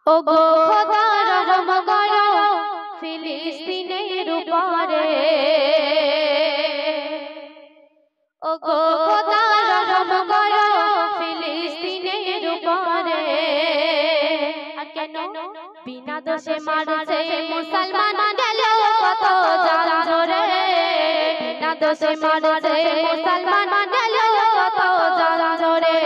ওগো খোদা রহম করো ফিলিস্তিনের উপরে, ওগো খোদা রহম করো ফিলিস্তিনের উপরে। আর কেন বিনা দোষে মারছে মুসলমান গেল কত জান জোরে, বিনা দোষে মারছে মুসলমান গেল কত জান জোরে।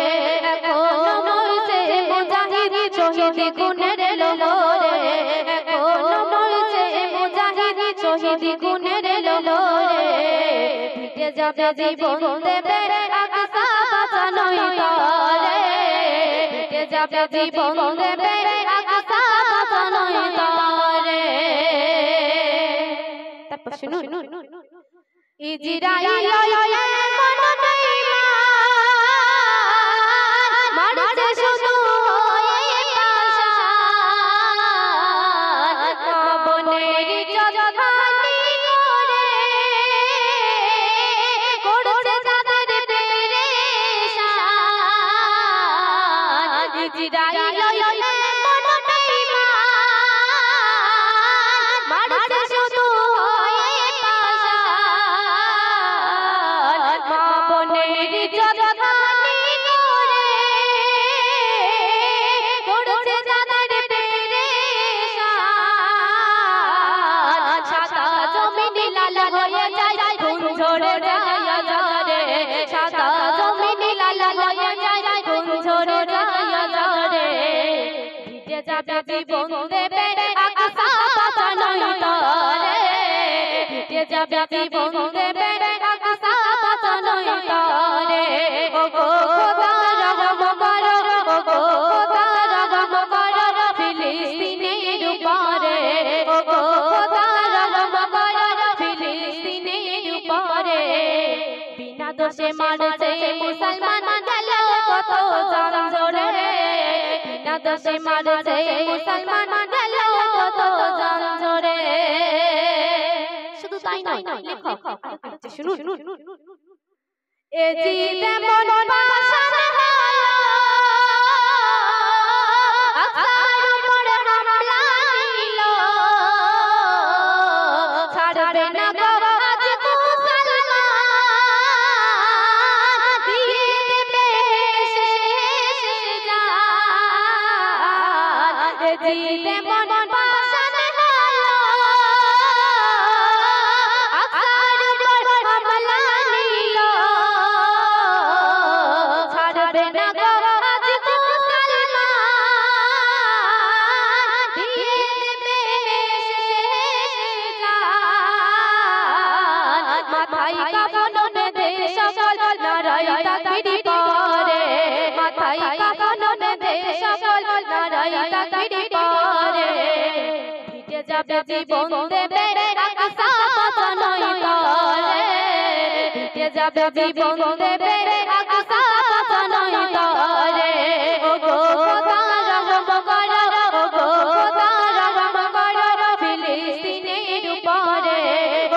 এখনো মরছে মুজাহিদ শহীদ গুণের লোরে, এখনো মরছে মুজাহিদ শহীদ গুণের লোরে। পিটে যাবে জীবন দেবে আকসা বাঁচানোই তরে, পিটে যাবে জীবন দেবে আকসা বাঁচানোই তরে। তারপর শুনুন, ইজরাইল মন বেঈমান মারছে শুধু হয়ে পাশান, মা বোনের ইজ্জত হানি করে করছে তাদের পেরেশান। ইজরাইল মন বেঈমান মারছে শুধু হয়ে পাশান, মা বোনের ইজ্জত হানি করে করছে তাদের পেরেশান। সাদা জমিন লাল হয়ে যায় খুন ঝরে যায় ঝরে, সাদা জমিন লাল হয়ে যায় খুন ঝরে যায় ঝরে। ভিজে যাবে জীবন দেবে আকসা বাঁচানোই তরে, ভিজে যাবে জীবন দেবে আকসা বাঁচানোই তরে। ওগো খোদা রহম করো, ওগো খোদা রহম করো ফিলিস্তিনের উপরে, ওগো খোদা রহম করো ফিলিস্তিনের উপরে। বিনা দোষে মারছে মুসলমান গেল কত জান জোরে, বিনা দোষে মারছে মুসলমান গেল কত জান জোরে। শুধু তাই নয়, লেখো শুনুন, এ জিদ মন পাশান হলো আকসার উপরে হামলা নিল, ছাড়বে না গো আজ মুসলমান, দিয়ে দেবে শেষ জান। এ জিদ মন পাশান হলো আকসার উপরে হামলা নিল, ছাড়বে না গো আজ মুসলমান, দিয়ে দেবে শেষ জান। মাথায় কাফন বেঁধে সকল নারায় তাকবীর পড়ে, মাথায় কাফন বেঁধে সকল নারায় তাকবীর পড়ে। ভিজে যাবে জীবন দেবে আকসা বাঁচানোই তরে, ভিজে যাবে জীবন দেবে আকসা বাঁচানোই তরে। ওগো খোদা রহম করো, ওগো খোদা রহম করো ফিলিস্তিনের উপরে,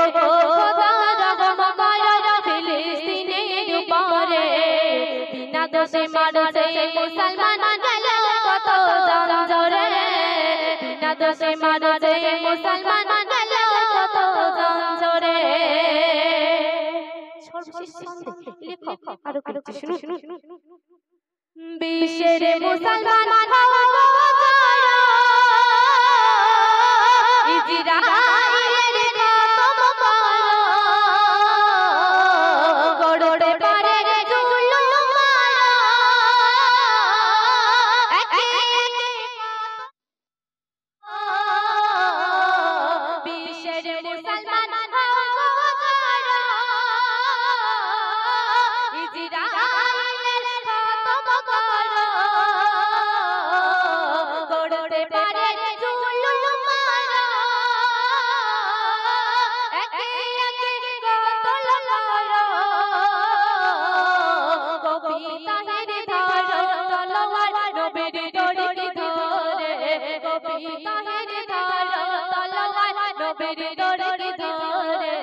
ওগো খোদা রহম করো ফিলিস্তিনের উপরে। বিনা দোষে মারছে মুসলমান গেল কত জান জোরে, বিনা দোষে মারছে মুসলমান গেল কত জান জোরে। লেখো আরো কিছু শুনুন, বিশ্বের মুসলমান হও গো জড়ো, ইজরাইলের খতম করো, গড়তে পারে জুলুম মারো, একে একে বিশ্বের মুসলমান হও গো জড়ো, ইজরাইলের খতম করো, গড়তে পারে জুলুম মারো, একে একে কতল করো। কবি তাহির ধরো তলোয়ার নবীর তরিকে ধরে, কবি তাহির ধরো তলোয়ার নবীর তরিকে ধরে।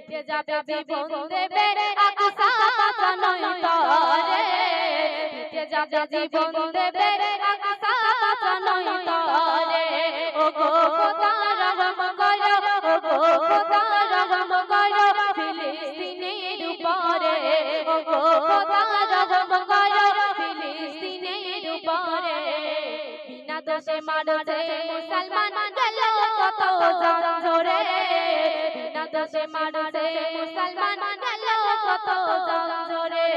ভিজে যাবে জীবন দেবে আকসা বাঁচানোই তরে, ভিজে যাবে জীবন দেবে আকসা বাঁচানোই দোষে মারছে মুসলমান গেল কত জন ঝরে বিনা দোষে মারছে মুসলমান গেল কত জন ঝরে